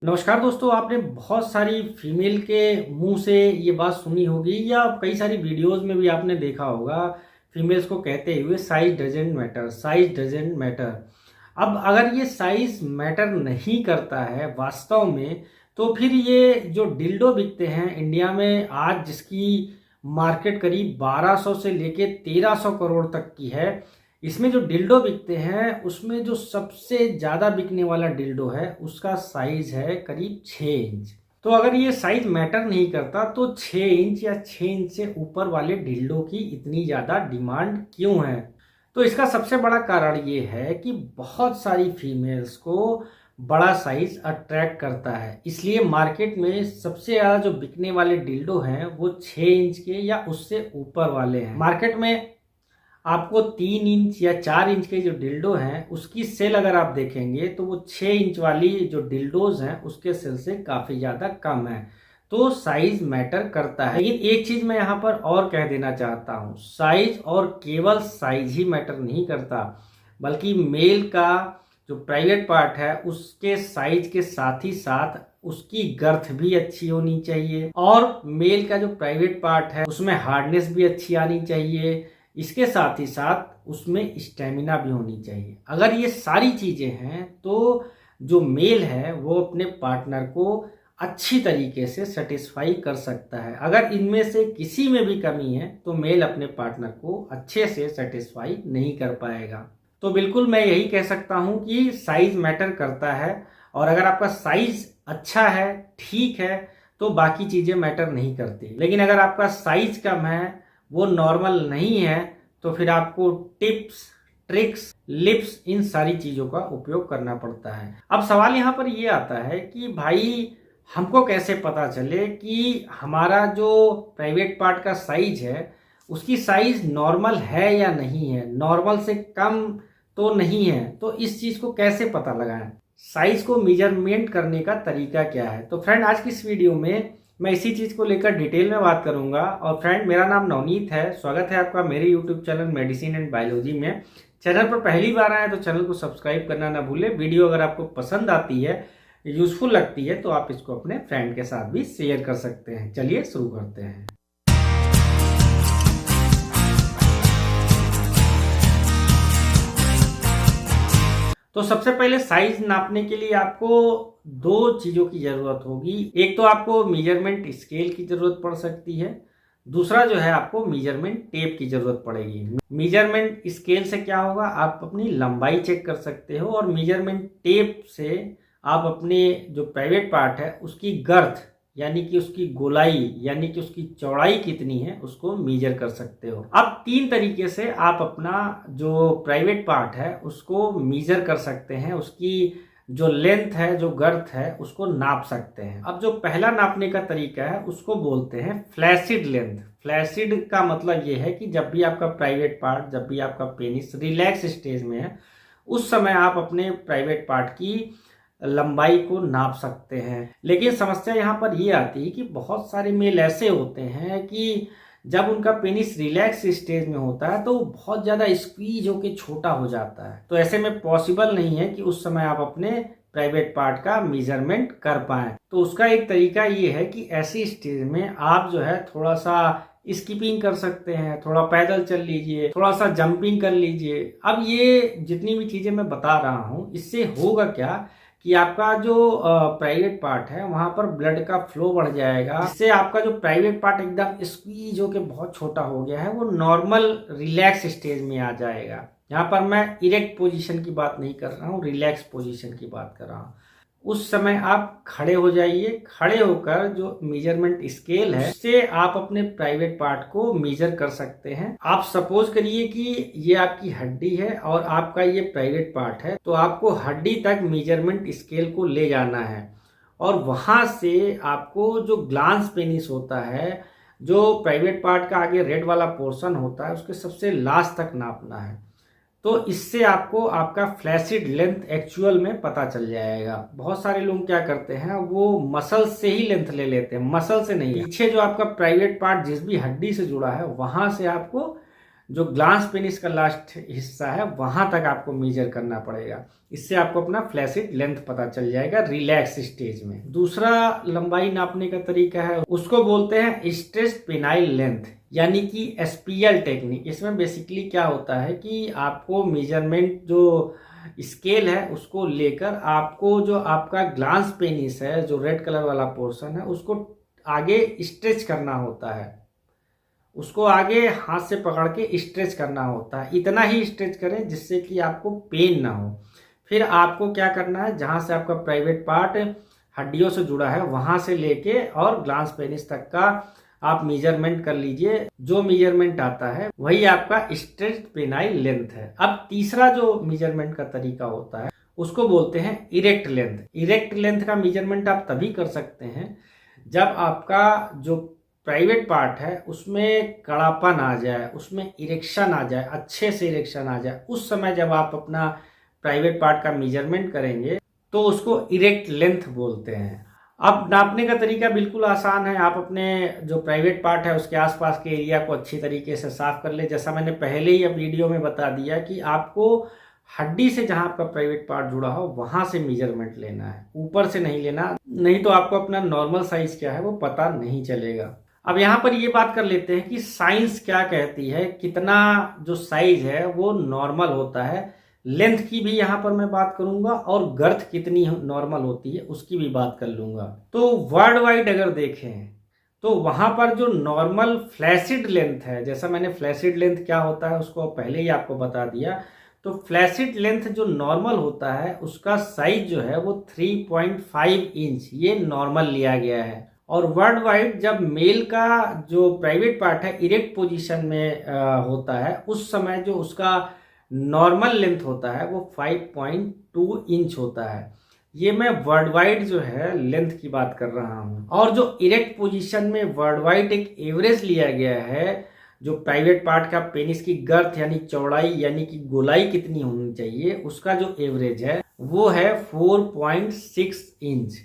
नमस्कार दोस्तों, आपने बहुत सारी फीमेल के मुंह से ये बात सुनी होगी या कई सारी वीडियोस में भी आपने देखा होगा फीमेल्स को कहते हुए size doesn't matter, size doesn't matter. अब अगर ये साइज मैटर नहीं करता है वास्तव में, तो फिर ये जो डिल्डो बिकते हैं इंडिया में आज, जिसकी मार्केट करीब 1200 से लेके 1300 करोड़ तक की है, इसमें जो डिल्डो बिकते हैं उसमें जो सबसे ज़्यादा बिकने वाला डिल्डो है उसका साइज है करीब 6 इंच। तो अगर ये साइज मैटर नहीं करता तो 6 इंच या 6 इंच से ऊपर वाले डिल्डो की इतनी ज़्यादा डिमांड क्यों है? तो इसका सबसे बड़ा कारण ये है कि बहुत सारी फीमेल्स को बड़ा साइज अट्रैक्ट करता है, इसलिए मार्केट में सबसे ज़्यादा जो बिकने वाले डिल्डो हैं वो 6 इंच के या उससे ऊपर वाले हैं। मार्केट में आपको 3 इंच या 4 इंच के जो डिल्डो हैं उसकी सेल अगर आप देखेंगे तो वो 6 इंच वाली जो डिल्डोज हैं उसके सेल से काफ़ी ज़्यादा कम है। तो साइज मैटर करता है, लेकिन एक चीज़ मैं यहाँ पर और कह देना चाहता हूँ, साइज और केवल साइज ही मैटर नहीं करता, बल्कि मेल का जो प्राइवेट पार्ट है उसके साइज के साथ ही साथ उसकी गर्थ भी अच्छी होनी चाहिए, और मेल का जो प्राइवेट पार्ट है उसमें हार्डनेस भी अच्छी आनी चाहिए। इसके साथ ही साथ उसमें स्टेमिना भी होनी चाहिए। अगर ये सारी चीज़ें हैं तो जो मेल है वो अपने पार्टनर को अच्छी तरीके से सेटिस्फाई कर सकता है। अगर इनमें से किसी में भी कमी है तो मेल अपने पार्टनर को अच्छे से सेटिस्फाई नहीं कर पाएगा। तो बिल्कुल मैं यही कह सकता हूँ कि साइज मैटर करता है, और अगर आपका साइज अच्छा है, ठीक है, तो बाकी चीज़ें मैटर नहीं करती। लेकिन अगर आपका साइज कम है, वो नॉर्मल नहीं है, तो फिर आपको टिप्स, ट्रिक्स, लिप्स, इन सारी चीज़ों का उपयोग करना पड़ता है। अब सवाल यहाँ पर ये आता है कि भाई हमको कैसे पता चले कि हमारा जो प्राइवेट पार्ट का साइज है उसकी साइज नॉर्मल है या नहीं है, नॉर्मल से कम तो नहीं है। तो इस चीज़ को कैसे पता लगाएं, साइज को मेजरमेंट करने का तरीका क्या है? तो फ्रेंड, आज की इस वीडियो में मैं इसी चीज़ को लेकर डिटेल में बात करूंगा। और फ्रेंड, मेरा नाम नवनीत है, स्वागत है आपका मेरे YouTube channel medicine and biology में। चैनल पर पहली बार आए तो चैनल को सब्सक्राइब करना ना भूलें। वीडियो अगर आपको पसंद आती है, यूजफुल लगती है, तो आप इसको अपने फ्रेंड के साथ भी शेयर कर सकते हैं। चलिए शुरू करते हैं। तो सबसे पहले साइज नापने के लिए आपको दो चीज़ों की ज़रूरत होगी। एक तो आपको मेजरमेंट स्केल की ज़रूरत पड़ सकती है, दूसरा जो है आपको मेजरमेंट टेप की ज़रूरत पड़ेगी। मेजरमेंट स्केल से क्या होगा, आप अपनी लंबाई चेक कर सकते हो, और मेजरमेंट टेप से आप अपने जो प्राइवेट पार्ट है उसकी गर्थ यानी कि उसकी गोलाई यानी कि उसकी चौड़ाई कितनी है उसको मेजर कर सकते हो। अब 3 तरीके से आप अपना जो प्राइवेट पार्ट है उसको मेजर कर सकते हैं, उसकी जो लेंथ है, जो गर्थ है, उसको नाप सकते हैं। अब जो पहला नापने का तरीका है उसको बोलते हैं फ्लैसिड लेंथ। फ्लैसिड का मतलब ये है कि जब भी आपका प्राइवेट पार्ट, जब भी आपका पेनिस रिलैक्स स्टेज में है, उस समय आप अपने प्राइवेट पार्ट की लंबाई को नाप सकते हैं। लेकिन समस्या यहाँ पर ये आती है कि बहुत सारे मेल ऐसे होते हैं कि जब उनका पेनिस रिलैक्स स्टेज में होता है तो वो बहुत ज़्यादा स्क्वीज होकर छोटा हो जाता है। तो ऐसे में पॉसिबल नहीं है कि उस समय आप अपने प्राइवेट पार्ट का मेजरमेंट कर पाएं। तो उसका एक तरीका ये है कि ऐसी स्टेज में आप जो है थोड़ा सा स्किपिंग कर सकते हैं, थोड़ा पैदल चल लीजिए, थोड़ा सा जंपिंग कर लीजिए। अब ये जितनी भी चीज़ें मैं बता रहा हूँ, इससे होगा क्या कि आपका जो प्राइवेट पार्ट है वहां पर ब्लड का फ्लो बढ़ जाएगा, जिससे आपका जो प्राइवेट पार्ट एकदम स्क्वीज होके बहुत छोटा हो गया है वो नॉर्मल रिलैक्स स्टेज में आ जाएगा। यहाँ पर मैं इरेक्ट पोजीशन की बात नहीं कर रहा हूँ, रिलैक्स पोजीशन की बात कर रहा हूँ। उस समय आप खड़े हो जाइए, खड़े होकर जो मेजरमेंट स्केल है उससे आप अपने प्राइवेट पार्ट को मेजर कर सकते हैं। आप सपोज करिए कि ये आपकी हड्डी है और आपका ये प्राइवेट पार्ट है, तो आपको हड्डी तक मेजरमेंट स्केल को ले जाना है, और वहां से आपको जो ग्लांस पेनिस होता है, जो प्राइवेट पार्ट का आगे रेड वाला पोर्शन होता है, उसके सबसे लास्ट तक नापना है। तो इससे आपको आपका फ्लैसिड लेंथ एक्चुअल में पता चल जाएगा। बहुत सारे लोग क्या करते हैं, वो मसल से ही लेंथ ले लेते हैं, मसल से नहीं। पीछे जो आपका प्राइवेट पार्ट जिस भी हड्डी से जुड़ा है वहां से आपको जो ग्लांस पेनिस का लास्ट हिस्सा है वहां तक आपको मेजर करना पड़ेगा। इससे आपको अपना फ्लैसिड लेंथ पता चल जाएगा रिलैक्स स्टेज में। दूसरा लंबाई नापने का तरीका है, उसको बोलते हैं स्ट्रेच्ड पेनाइल लेंथ, यानी कि एसपीएल टेक्निक। इसमें बेसिकली क्या होता है कि आपको मेजरमेंट जो स्केल है उसको लेकर आपको जो आपका ग्लांस पेनिस है, जो रेड कलर वाला पोर्शन है, उसको आगे स्ट्रेच करना होता है। उसको आगे हाथ से पकड़ के स्ट्रेच करना होता है। इतना ही स्ट्रेच करें जिससे कि आपको पेन ना हो। फिर आपको क्या करना है, जहां से आपका प्राइवेट पार्ट हड्डियों से जुड़ा है वहां से लेके और ग्लांस पेनिस तक का आप मेजरमेंट कर लीजिए। जो मेजरमेंट आता है वही आपका स्ट्रेच्ड पेनाइल लेंथ है। अब तीसरा जो मेजरमेंट का तरीका होता है उसको बोलते हैं इरेक्ट लेंथ। इरेक्ट लेंथ का मेजरमेंट आप तभी कर सकते हैं जब आपका जो प्राइवेट पार्ट है उसमें कड़ापन आ जाए, उसमें इरेक्शन आ जाए, अच्छे से इरेक्शन आ जाए। उस समय जब आप अपना प्राइवेट पार्ट का मेजरमेंट करेंगे तो उसको इरेक्ट लेंथ बोलते हैं। अब नापने का तरीका बिल्कुल आसान है। आप अपने जो प्राइवेट पार्ट है उसके आसपास के एरिया को अच्छी तरीके से साफ कर ले। जैसा मैंने पहले ही अब वीडियो में बता दिया कि आपको हड्डी से जहां आपका प्राइवेट पार्ट जुड़ा हो वहां से मेजरमेंट लेना है, ऊपर से नहीं लेना, नहीं तो आपको अपना नॉर्मल साइज क्या है वो पता नहीं चलेगा। अब यहाँ पर ये बात कर लेते हैं कि साइंस क्या कहती है, कितना जो साइज है वो नॉर्मल होता है। लेंथ की भी यहाँ पर मैं बात करूंगा और गर्थ कितनी नॉर्मल होती है उसकी भी बात कर लूंगा। तो वर्ल्ड वाइड अगर देखें तो वहां पर जो नॉर्मल फ्लैसिड लेंथ है, जैसा मैंने फ्लैसिड लेंथ क्या होता है उसको पहले ही आपको बता दिया, तो फ्लैसिड लेंथ जो नॉर्मल होता है उसका साइज जो है वो 3.5 इंच ये नॉर्मल लिया गया है। और वर्ल्ड वाइड जब मेल का जो प्राइवेट पार्ट है इरेक्ट पोजीशन में होता है उस समय जो उसका नॉर्मल लेंथ होता है वो 5.2 इंच होता है। ये मैं वर्ल्ड वाइड जो है लेंथ की बात कर रहा हूँ। और जो इरेक्ट पोजीशन में वर्ल्ड वाइड एक एवरेज लिया गया है, जो प्राइवेट पार्ट का पेनिस की गर्थ यानी चौड़ाई यानी कि गोलाई कितनी होनी चाहिए उसका जो एवरेज है वो है 4.6 इंच।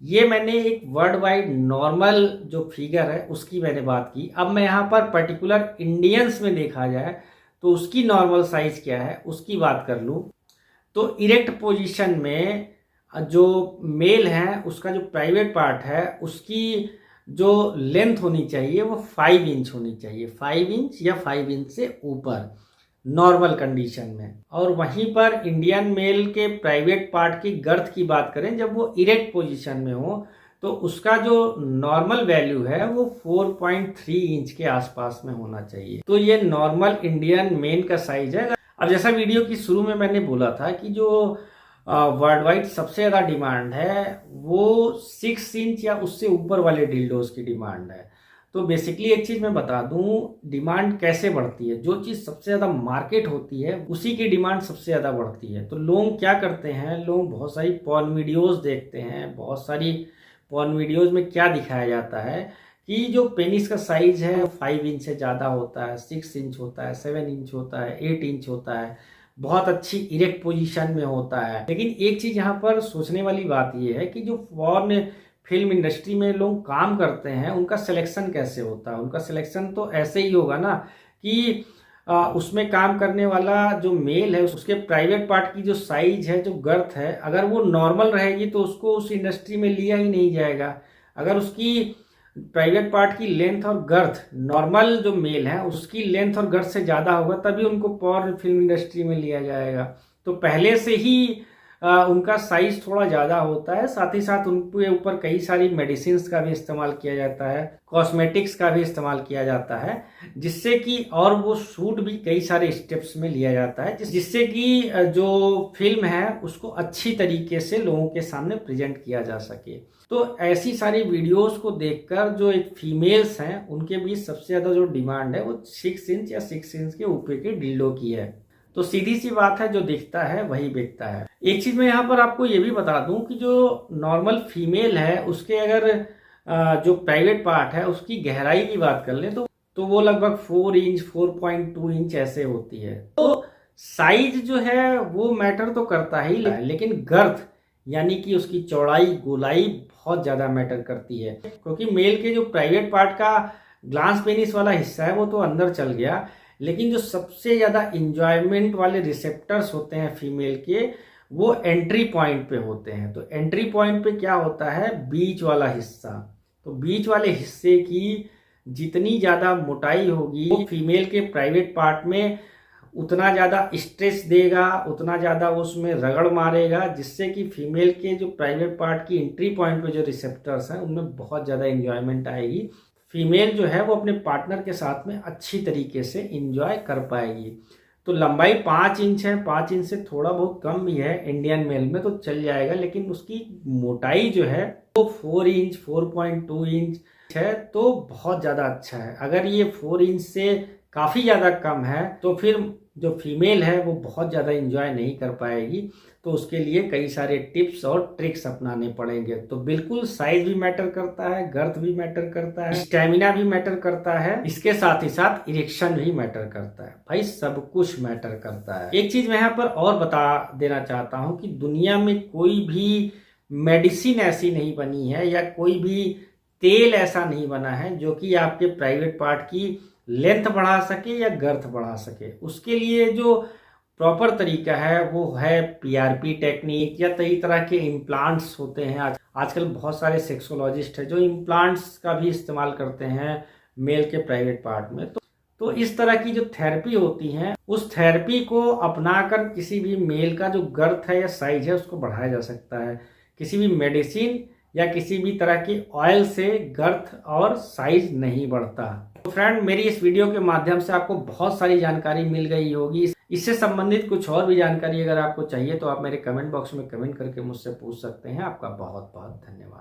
ये मैंने एक वर्ल्ड वाइड नॉर्मल जो फिगर है उसकी मैंने बात की। अब मैं यहाँ पर पर्टिकुलर इंडियंस में देखा जाए तो उसकी नॉर्मल साइज क्या है उसकी बात कर लूँ तो इरेक्ट पोजीशन में जो मेल है उसका जो प्राइवेट पार्ट है उसकी जो लेंथ होनी चाहिए वो 5 इंच होनी चाहिए, 5 इंच या 5 इंच से ऊपर नॉर्मल कंडीशन में। और वहीं पर इंडियन मेल के प्राइवेट पार्ट की गर्थ की बात करें जब वो इरेक्ट पोजीशन में हो तो उसका जो नॉर्मल वैल्यू है वो 4.3 इंच के आसपास में होना चाहिए। तो ये नॉर्मल इंडियन मेन का साइज है। अब जैसा वीडियो की शुरू में मैंने बोला था कि जो वर्ल्ड वाइड सबसे ज़्यादा डिमांड है वो 6 इंच या उससे ऊपर वाले डिल्डोज की डिमांड है। तो बेसिकली एक चीज़ मैं बता दूं, डिमांड कैसे बढ़ती है। जो चीज़ सबसे ज़्यादा मार्केट होती है उसी की डिमांड सबसे ज़्यादा बढ़ती है। तो लोग क्या करते हैं, लोग बहुत सारी पॉर्न वीडियोज़ देखते हैं। बहुत सारी पॉर्न वीडियोज़ में क्या दिखाया जाता है कि जो पेनिस का साइज है 5 इंच से ज़्यादा होता है, 6 इंच होता है, 7 इंच होता है, 8 इंच होता है, बहुत अच्छी इरेक्ट पोजीशन में होता है। लेकिन एक चीज़ यहाँ पर सोचने वाली बात यह है कि जो पॉर्न फिल्म इंडस्ट्री में लोग काम करते हैं उनका सिलेक्शन कैसे होता है। उनका सिलेक्शन तो ऐसे ही होगा ना कि उसमें काम करने वाला जो मेल है उसके प्राइवेट पार्ट की जो साइज है, जो गर्थ है, अगर वो नॉर्मल रहेगी तो उसको उस इंडस्ट्री में लिया ही नहीं जाएगा। अगर उसकी प्राइवेट पार्ट की लेंथ और गर्थ नॉर्मल जो मेल है उसकी लेंथ और गर्थ से ज़्यादा होगा तभी उनको पॉर्न फिल्म इंडस्ट्री में लिया जाएगा। तो पहले से ही उनका साइज थोड़ा ज़्यादा होता है। साथ ही साथ उनके ऊपर कई सारी मेडिसिन का भी इस्तेमाल किया जाता है, कॉस्मेटिक्स का भी इस्तेमाल किया जाता है, जिससे कि और वो शूट भी कई सारे स्टेप्स में लिया जाता है जिससे कि जो फिल्म है उसको अच्छी तरीके से लोगों के सामने प्रेजेंट किया जा सके। तो ऐसी सारी वीडियोस को देखकर जो एक फीमेल्स हैं उनके बीच सबसे ज़्यादा जो डिमांड है वो 6 इंच या 6 इंच के ऊपर के डिल्डो की है। तो सीधी सी बात है, जो दिखता है वही बिकता है। एक चीज़ मैं यहाँ पर आपको ये भी बता दूं कि जो नॉर्मल फीमेल है उसके अगर जो प्राइवेट पार्ट है उसकी गहराई की बात कर लें तो वो लगभग 4 इंच 4.2 इंच ऐसे होती है। तो साइज जो है वो मैटर तो करता ही है, लेकिन गर्थ यानी कि उसकी चौड़ाई गोलाई बहुत ज़्यादा मैटर करती है। क्योंकि मेल के जो प्राइवेट पार्ट का ग्लांस पेनिस वाला हिस्सा है वो तो अंदर चल गया, लेकिन जो सबसे ज़्यादा इंजॉयमेंट वाले रिसेप्टर्स होते हैं फीमेल के, वो एंट्री पॉइंट पे होते हैं। तो एंट्री पॉइंट पे क्या होता है, बीच वाला हिस्सा। तो बीच वाले हिस्से की जितनी ज़्यादा मोटाई होगी वो फीमेल के प्राइवेट पार्ट में उतना ज़्यादा स्ट्रेस देगा, उतना ज़्यादा उसमें रगड़ मारेगा, जिससे कि फीमेल के जो प्राइवेट पार्ट की एंट्री पॉइंट पे जो रिसेप्टर्स हैं उनमें बहुत ज़्यादा इंजॉयमेंट आएगी। फीमेल जो है वो अपने पार्टनर के साथ में अच्छी तरीके से इंजॉय कर पाएगी। तो लंबाई 5 इंच है, 5 इंच से थोड़ा बहुत कम भी है इंडियन मेल में तो चल जाएगा, लेकिन उसकी मोटाई जो है वो 4 इंच 4.2 इंच है, तो बहुत ज़्यादा अच्छा है। अगर ये 4 इंच से काफ़ी ज़्यादा कम है तो फिर जो फीमेल है वो बहुत ज़्यादा इंजॉय नहीं कर पाएगी। तो उसके लिए कई सारे टिप्स और ट्रिक्स अपनाने पड़ेंगे। तो बिल्कुल साइज भी मैटर करता है, गर्थ भी मैटर करता है, स्टेमिना भी मैटर करता है, इसके साथ ही साथ इरेक्शन भी मैटर करता है। भाई सब कुछ मैटर करता है। एक चीज मैं यहाँ पर और बता देना चाहता हूँ कि दुनिया में कोई भी मेडिसिन ऐसी नहीं बनी है या कोई भी तेल ऐसा नहीं बना है जो कि आपके प्राइवेट पार्ट की लेंथ बढ़ा सके या गर्थ बढ़ा सके। उसके लिए जो प्रॉपर तरीका है वो है पीआरपी टेक्निक या कई तरह के इम्प्लांट्स होते हैं। आजकल बहुत सारे सेक्सोलॉजिस्ट हैं जो इम्प्लांट्स का भी इस्तेमाल करते हैं मेल के प्राइवेट पार्ट में। तो इस तरह की जो थेरेपी होती है उस थेरेपी को अपनाकर किसी भी मेल का जो गर्थ है या साइज है उसको बढ़ाया जा सकता है। किसी भी मेडिसिन या किसी भी तरह के ऑयल से गर्थ और साइज नहीं बढ़ता। तो फ्रेंड, मेरी इस वीडियो के माध्यम से आपको बहुत सारी जानकारी मिल गई होगी। इससे संबंधित कुछ और भी जानकारी अगर आपको चाहिए तो आप मेरे कमेंट बॉक्स में कमेंट करके मुझसे पूछ सकते हैं। आपका बहुत बहुत धन्यवाद।